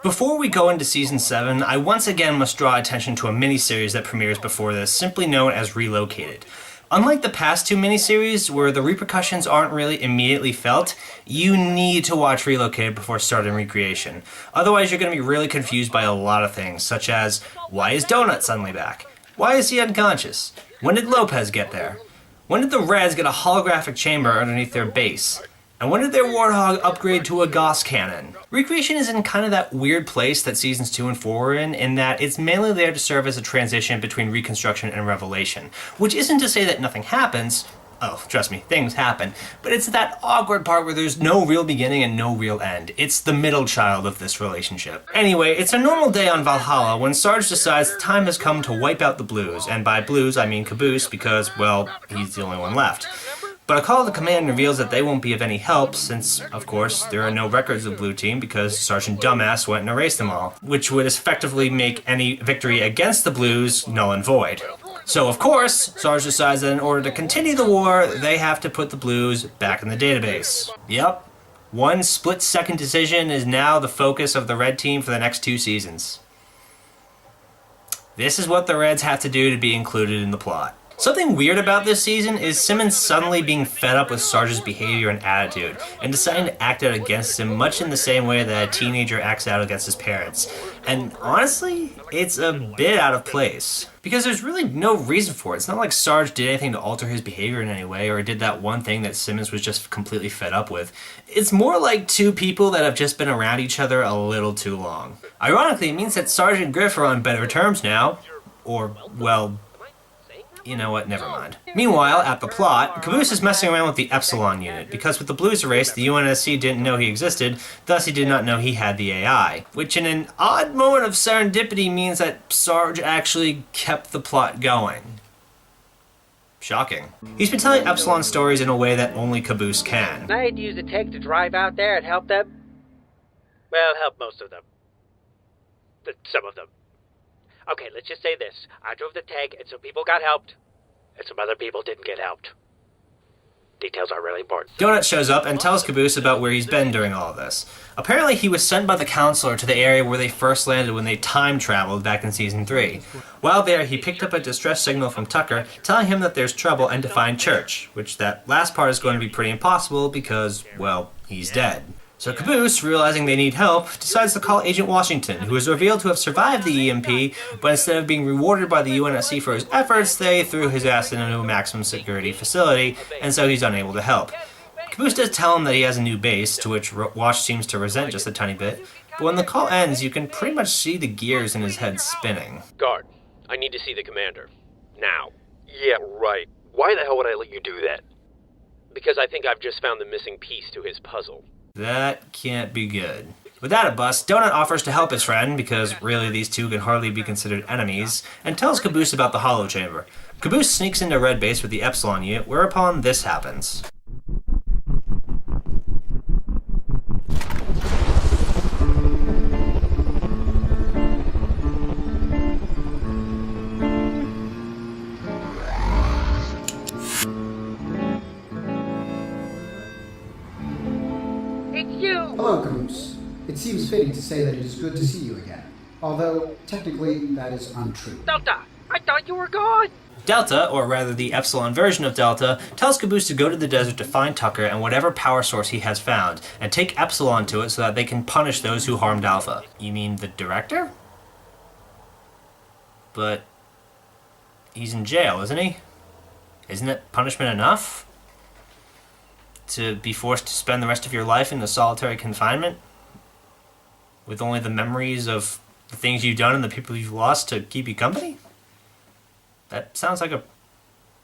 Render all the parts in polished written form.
Before we go into Season 7, I once again must draw attention to a miniseries that premieres before this, simply known as Relocated. Unlike the past two miniseries, where the repercussions aren't really immediately felt, you need to watch Relocated before starting Recreation. Otherwise, you're going to be really confused by a lot of things, such as, why is Donut suddenly back? Why is he unconscious? When did Lopez get there? When did the Reds get a holographic chamber underneath their base? And when did their Warthog upgrade to a Gauss cannon? Recreation is in kind of that weird place that Seasons 2 and 4 were in that it's mainly there to serve as a transition between Reconstruction and Revelation. Which isn't to say that nothing happens. Oh, trust me, things happen. But it's that awkward part where there's no real beginning and no real end. It's the middle child of this relationship. Anyway, it's a normal day on Valhalla when Sarge decides the time has come to wipe out the Blues. And by Blues, I mean Caboose because, well, he's the only one left. But a call to command reveals that they won't be of any help since, of course, there are no records of Blue Team because Sergeant Dumbass went and erased them all, which would effectively make any victory against the Blues null and void. So, of course, Sarge decides that in order to continue the war, they have to put the Blues back in the database. Yep, one split-second decision is now the focus of the Red Team for the next 2 seasons. This is what the Reds have to do to be included in the plot. Something weird about this season is Simmons suddenly being fed up with Sarge's behavior and attitude, and deciding to act out against him much in the same way that a teenager acts out against his parents. And honestly, it's a bit out of place. Because there's really no reason for it. It's not like Sarge did anything to alter his behavior in any way, or did that one thing that Simmons was just completely fed up with. It's more like two people that have just been around each other a little too long. Ironically, it means that Sarge and Grif are on better terms now. Or, well, you know what, never mind. Meanwhile, at the plot, Caboose is messing around with the Epsilon unit, because with the Blues erased, the UNSC didn't know he existed, thus he did not know he had the AI. Which in an odd moment of serendipity means that Sarge actually kept the plot going. Shocking. He's been telling Epsilon stories in a way that only Caboose can. I had to use the tech to drive out there and help them. Well, help most of them. Some of them. Okay, let's just say this. I drove the tank, and some people got helped, and some other people didn't get helped. Details are really important. Donut shows up and tells Caboose about where he's been during all of this. Apparently he was sent by the counselor to the area where they first landed when they time-traveled back in Season 3. While there, he picked up a distress signal from Tucker, telling him that there's trouble and to find Church, which that last part is going to be pretty impossible because, well, he's dead. So Caboose, realizing they need help, decides to call Agent Washington, who is revealed to have survived the EMP, but instead of being rewarded by the UNSC for his efforts, they threw his ass into a maximum security facility, and so he's unable to help. Caboose does tell him that he has a new base, to which Wash seems to resent just a tiny bit, but when the call ends, you can pretty much see the gears in his head spinning. Guard, I need to see the commander. Now. Yeah, right. Why the hell would I let you do that? Because I think I've just found the missing piece to his puzzle. That can't be good. Without a bust, Donut offers to help his friend, because really these two can hardly be considered enemies, and tells Caboose about the holo chamber. Caboose sneaks into Red Base with the Epsilon unit, whereupon this happens. Hello, Caboose. It seems fitting to say that it is good to see you again. Although, technically, that is untrue. Delta! I thought you were gone! Delta, or rather the Epsilon version of Delta, tells Caboose to go to the desert to find Tucker and whatever power source he has found, and take Epsilon to it so that they can punish those who harmed Alpha. You mean the director? But he's in jail, isn't he? Isn't it punishment enough? To be forced to spend the rest of your life in a solitary confinement? With only the memories of the things you've done and the people you've lost to keep you company? That sounds like a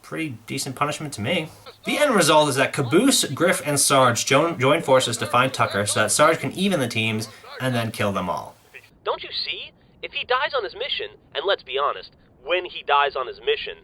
pretty decent punishment to me. The end result is that Caboose, Grif, and Sarge join forces to find Tucker so that Sarge can even the teams and then kill them all. Don't you see? If he dies on his mission, and let's be honest, when he dies on his mission,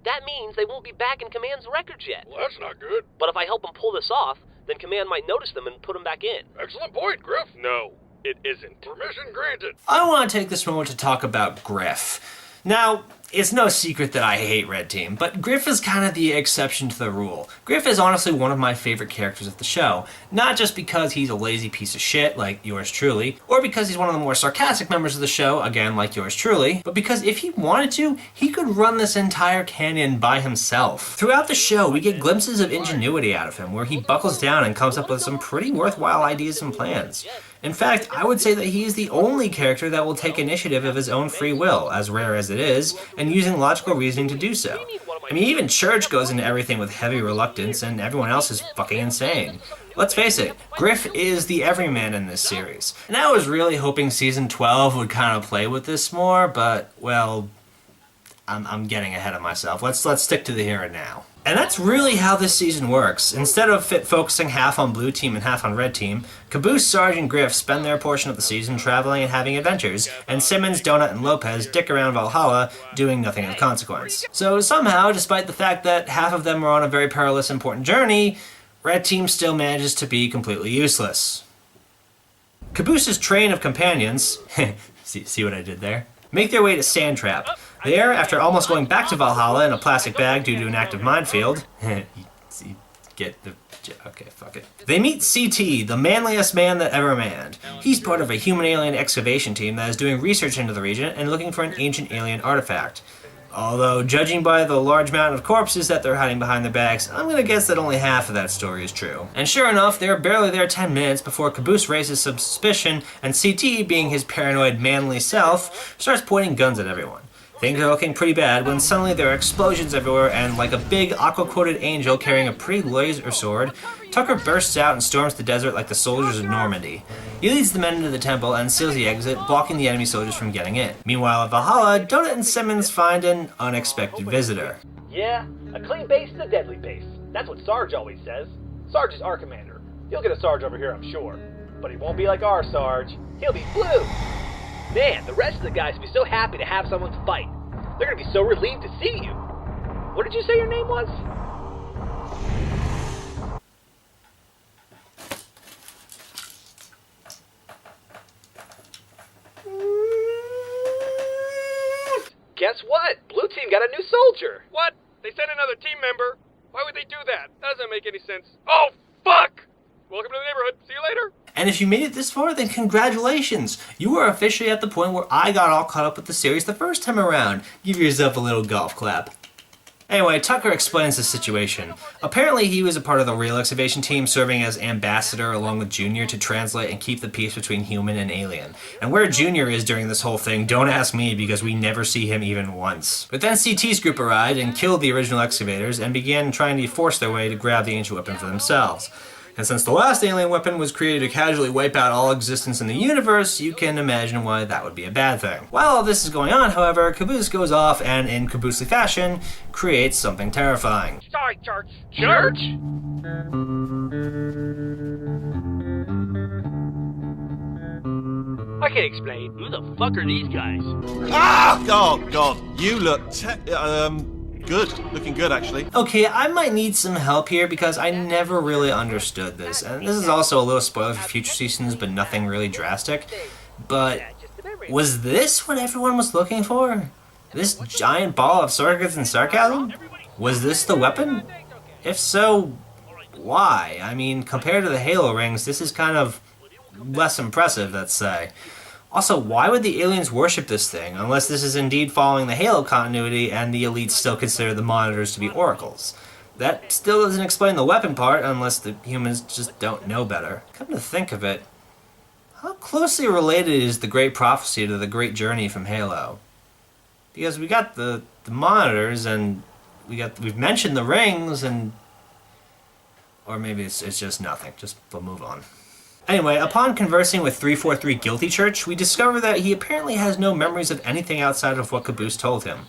that means they won't be back in Command's records yet. Well, that's not good. But if I help him pull this off, then Command might notice them and put him back in. Excellent point, Grif. No, it isn't. Permission granted. I want to take this moment to talk about Grif. Now, It's no secret that I hate Red Team, but Grif is kind of the exception to the rule. Grif is honestly one of my favorite characters of the show, not just because he's a lazy piece of shit like yours truly, or because he's one of the more sarcastic members of the show, again like yours truly, but because if he wanted to, he could run this entire canyon by himself. Throughout the show, we get glimpses of ingenuity out of him, where he buckles down and comes up with some pretty worthwhile ideas and plans. In fact, I would say that he is the only character that will take initiative of his own free will, as rare as it is, and using logical reasoning to do so. I mean, even Church goes into everything with heavy reluctance, and everyone else is fucking insane. Let's face it, Grif is the everyman in this series. And I was really hoping Season 12 would kind of play with this more, but, well, I'm getting ahead of myself. Let's stick to the here and now. And that's really how this season works. Instead of focusing half on Blue Team and half on Red Team, Caboose, Sarge, and Grif spend their portion of the season traveling and having adventures, and Simmons, Donut, and Lopez dick around Valhalla, doing nothing of consequence. So somehow, despite the fact that half of them are on a very perilous, important journey, Red Team still manages to be completely useless. Caboose's train of companions, see what I did there? Make their way to Sandtrap. There, after almost going back to Valhalla in a plastic bag due to an active minefield, okay, fuck it. They meet CT, the manliest man that ever manned. He's part of a human-alien excavation team that is doing research into the region and looking for an ancient alien artifact. Although, judging by the large mountain of corpses that they're hiding behind their bags, I'm gonna guess that only half of that story is true. And sure enough, they're barely there 10 minutes before Caboose raises some suspicion, and CT, being his paranoid manly self, starts pointing guns at everyone. Things are looking pretty bad when suddenly there are explosions everywhere, and like a big aqua-coated angel carrying a pretty laser sword, Tucker bursts out and storms the desert like the soldiers of Normandy. He leads the men into the temple and seals the exit, blocking the enemy soldiers from getting in. Meanwhile at Valhalla, Donut and Simmons find an unexpected visitor. Yeah, a clean base is a deadly base. That's what Sarge always says. Sarge is our commander. You'll get a Sarge over here, I'm sure. But he won't be like our Sarge. He'll be blue. Man, the rest of the guys will be so happy to have someone to fight. They're gonna be so relieved to see you. What did you say your name was? Guess what? Blue Team got a new soldier. What? They sent another team member? Why would they do that? That doesn't make any sense. Oh, fuck! Welcome to the neighborhood. See you later. And if you made it this far, then congratulations! You are officially at the point where I got all caught up with the series the first time around. Give yourself a little golf clap. Anyway, Tucker explains the situation. Apparently he was a part of the real excavation team, serving as ambassador along with Junior to translate and keep the peace between human and alien. And where Junior is during this whole thing, don't ask me because we never see him even once. But then CT's group arrived and killed the original excavators and began trying to force their way to grab the ancient weapon for themselves. And since the last alien weapon was created to casually wipe out all existence in the universe, you can imagine why that would be a bad thing. While all this is going on, however, Caboose goes off and, in Caboose fashion, creates something terrifying. Sorry, Church. Church? I can explain. Who the fuck are these guys? Ah! Oh, God. You look good. Looking good, actually. Okay, I might need some help here because I never really understood this. And this is also a little spoiler for future seasons, but nothing really drastic. But was this what everyone was looking for? This giant ball of sarcasm and sarcasm? Was this the weapon? If so, why? I mean, compared to the Halo rings, this is kind of less impressive, let's say. Also, why would the aliens worship this thing, unless this is indeed following the Halo continuity and the elites still consider the monitors to be oracles? That still doesn't explain the weapon part, unless the humans just don't know better. Come to think of it, how closely related is the Great Prophecy to the Great Journey from Halo? Because we got the monitors, and we've mentioned the rings, and... or maybe it's just nothing, we'll move on. Anyway, upon conversing with 343 Guilty Church, we discover that he apparently has no memories of anything outside of what Caboose told him.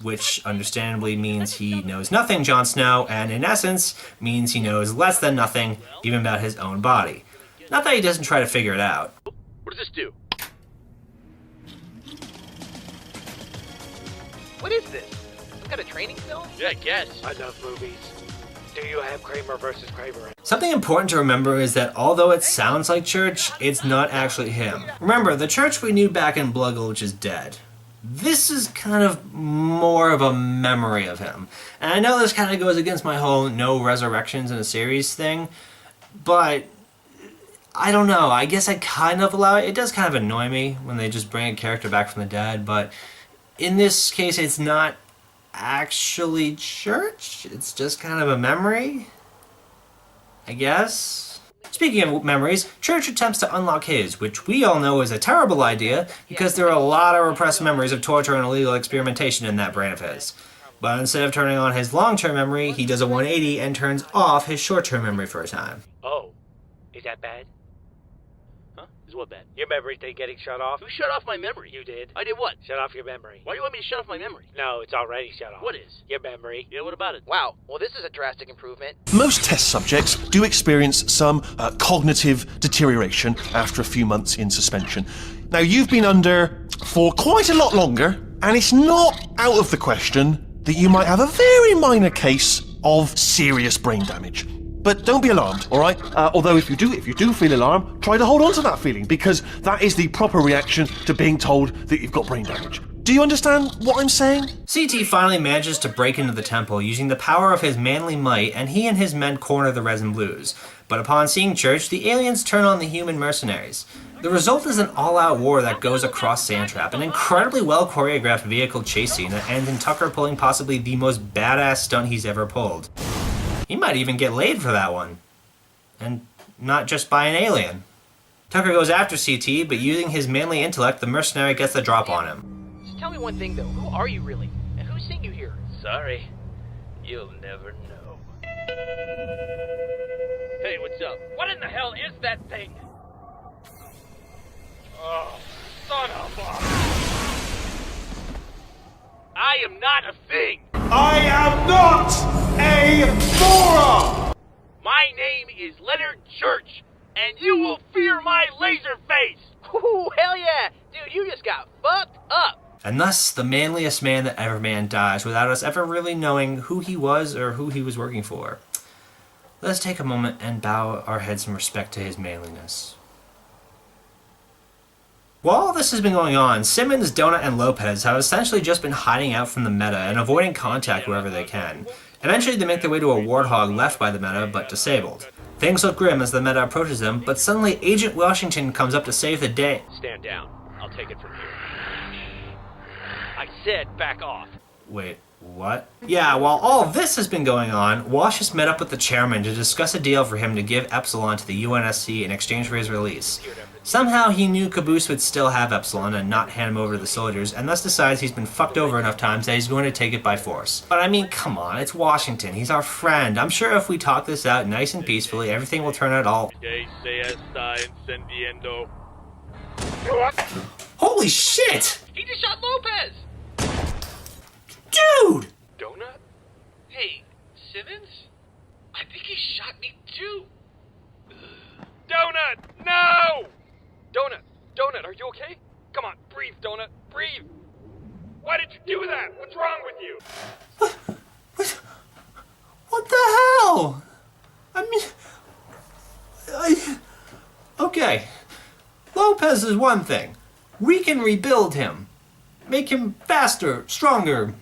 Which understandably means he knows nothing, Jon Snow, and in essence, means he knows less than nothing, even about his own body. Not that he doesn't try to figure it out. What does this do? What is this? Some kind of training film? Yeah, I guess. I love movies. Do you have Kramer versus Kramer? Something important to remember is that although it sounds like Church, it's not actually him. Remember, the Church we knew back in Blood Gulch is dead. This is kind of more of a memory of him. And I know this kind of goes against my whole no resurrections in a series thing, but I don't know. I guess I kind of allow it. It does kind of annoy me when they just bring a character back from the dead, but in this case, it's not actually Church. It's just kind of a memory, I guess. Speaking of memories, Church attempts to unlock his, which we all know is a terrible idea because there are a lot of repressed memories of torture and illegal experimentation in that brain of his. But instead of turning on his long-term memory, he does a 180 and turns off his short-term memory for a time. Oh, is that bad? Huh? Is what bad? Your memory thing getting shut off? Who shut off my memory? You did. I did what? Shut off your memory. Why do you want me to shut off my memory? No, it's already shut off. What is? Your memory. Yeah, what about it? Wow, well this is a drastic improvement. Most test subjects do experience some cognitive deterioration after a few months in suspension. Now, you've been under for quite a lot longer, and it's not out of the question that you might have a very minor case of serious brain damage. But don't be alarmed, all right? Although if you do feel alarmed, try to hold on to that feeling, because that is the proper reaction to being told that you've got brain damage. Do you understand what I'm saying? CT finally manages to break into the temple using the power of his manly might, and he and his men corner the Res and Blues. But upon seeing Church, the aliens turn on the human mercenaries. The result is an all-out war that goes across Sandtrap, an incredibly well-choreographed vehicle chase scene that ends in Tucker pulling possibly the most badass stunt he's ever pulled. He might even get laid for that one. And not just by an alien. Tucker goes after CT, but using his manly intellect, the mercenary gets the drop on him. Just tell me one thing though, who are you really? And who sent you here? Sorry. You'll never know. Hey, what's up? What in the hell is that thing? Oh, son of a... I am not a thing! I am not a moron! My name is Leonard Church, and you will fear my laser face! Ooh, hell yeah! Dude, you just got fucked up! And thus, the manliest man that ever man dies without us ever really knowing who he was or who he was working for. Let's take a moment and bow our heads in respect to his manliness. While all this has been going on, Simmons, Donut, and Lopez have essentially just been hiding out from the meta and avoiding contact wherever they can. Eventually they make their way to a warthog left by the meta, but disabled. Things look grim as the meta approaches them, but suddenly Agent Washington comes up to save the day. Stand down. I'll take it from here. I said back off. Wait, what? Yeah, while all this has been going on, Wash has met up with the chairman to discuss a deal for him to give Epsilon to the UNSC in exchange for his release. Somehow he knew Caboose would still have Epsilon and not hand him over to the soldiers, and thus decides he's been fucked over enough times that he's going to take it by force. But I mean, come on, it's Washington, he's our friend. I'm sure if we talk this out nice and peacefully, everything will turn out all... Holy shit! He just shot Lopez! Dude! Donut? Hey, Simmons? I think he shot me too. Donut, no! Donut, are you okay? Come on, breathe, Donut, breathe. Why did you do that? What's wrong with you? What the hell? Okay. Lopez is one thing. We can rebuild him. Make him faster, stronger.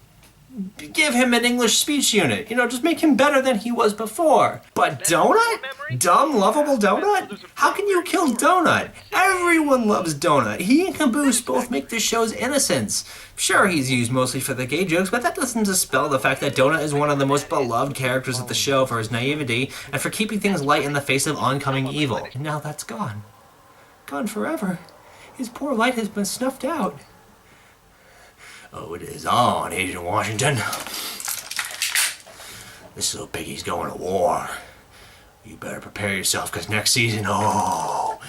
Give him an English speech unit. You know, just make him better than he was before. But Donut? Dumb, lovable Donut? How can you kill Donut? Everyone loves Donut. He and Caboose both make the show's innocence. Sure, he's used mostly for the gay jokes, but that doesn't dispel the fact that Donut is one of the most beloved characters of the show for his naivety and for keeping things light in the face of oncoming evil. Now that's gone. Gone forever. His poor light has been snuffed out. Oh, it is on, Agent Washington. This little piggy's going to war. You better prepare yourself, because next season, oh,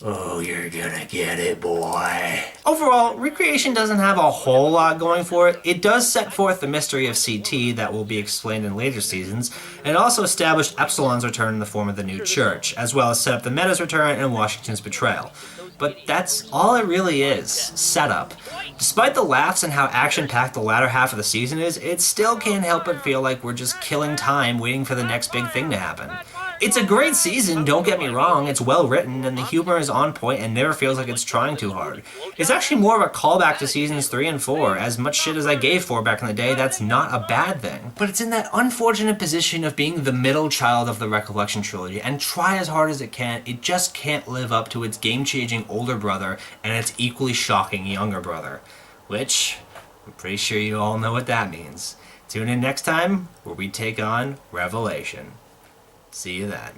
you're gonna get it, boy. Overall, Recreation doesn't have a whole lot going for it. It does set forth the mystery of CT that will be explained in later seasons, and also established Epsilon's return in the form of the new church, as well as set up the Meta's return and Washington's betrayal. But that's all it really is, setup. Despite the laughs and how action-packed the latter half of the season is, it still can't help but feel like we're just killing time waiting for the next big thing to happen. It's a great season, don't get me wrong. It's well written, and the humor is on point and never feels like it's trying too hard. It's actually more of a callback to seasons 3 and 4. As much shit as I gave 4 back in the day, that's not a bad thing. But it's in that unfortunate position of being the middle child of the Recollection trilogy, and try as hard as it can, it just can't live up to its game-changing older brother and its equally shocking younger brother. Which, I'm pretty sure you all know what that means. Tune in next time, where we take on Revelation. See you then.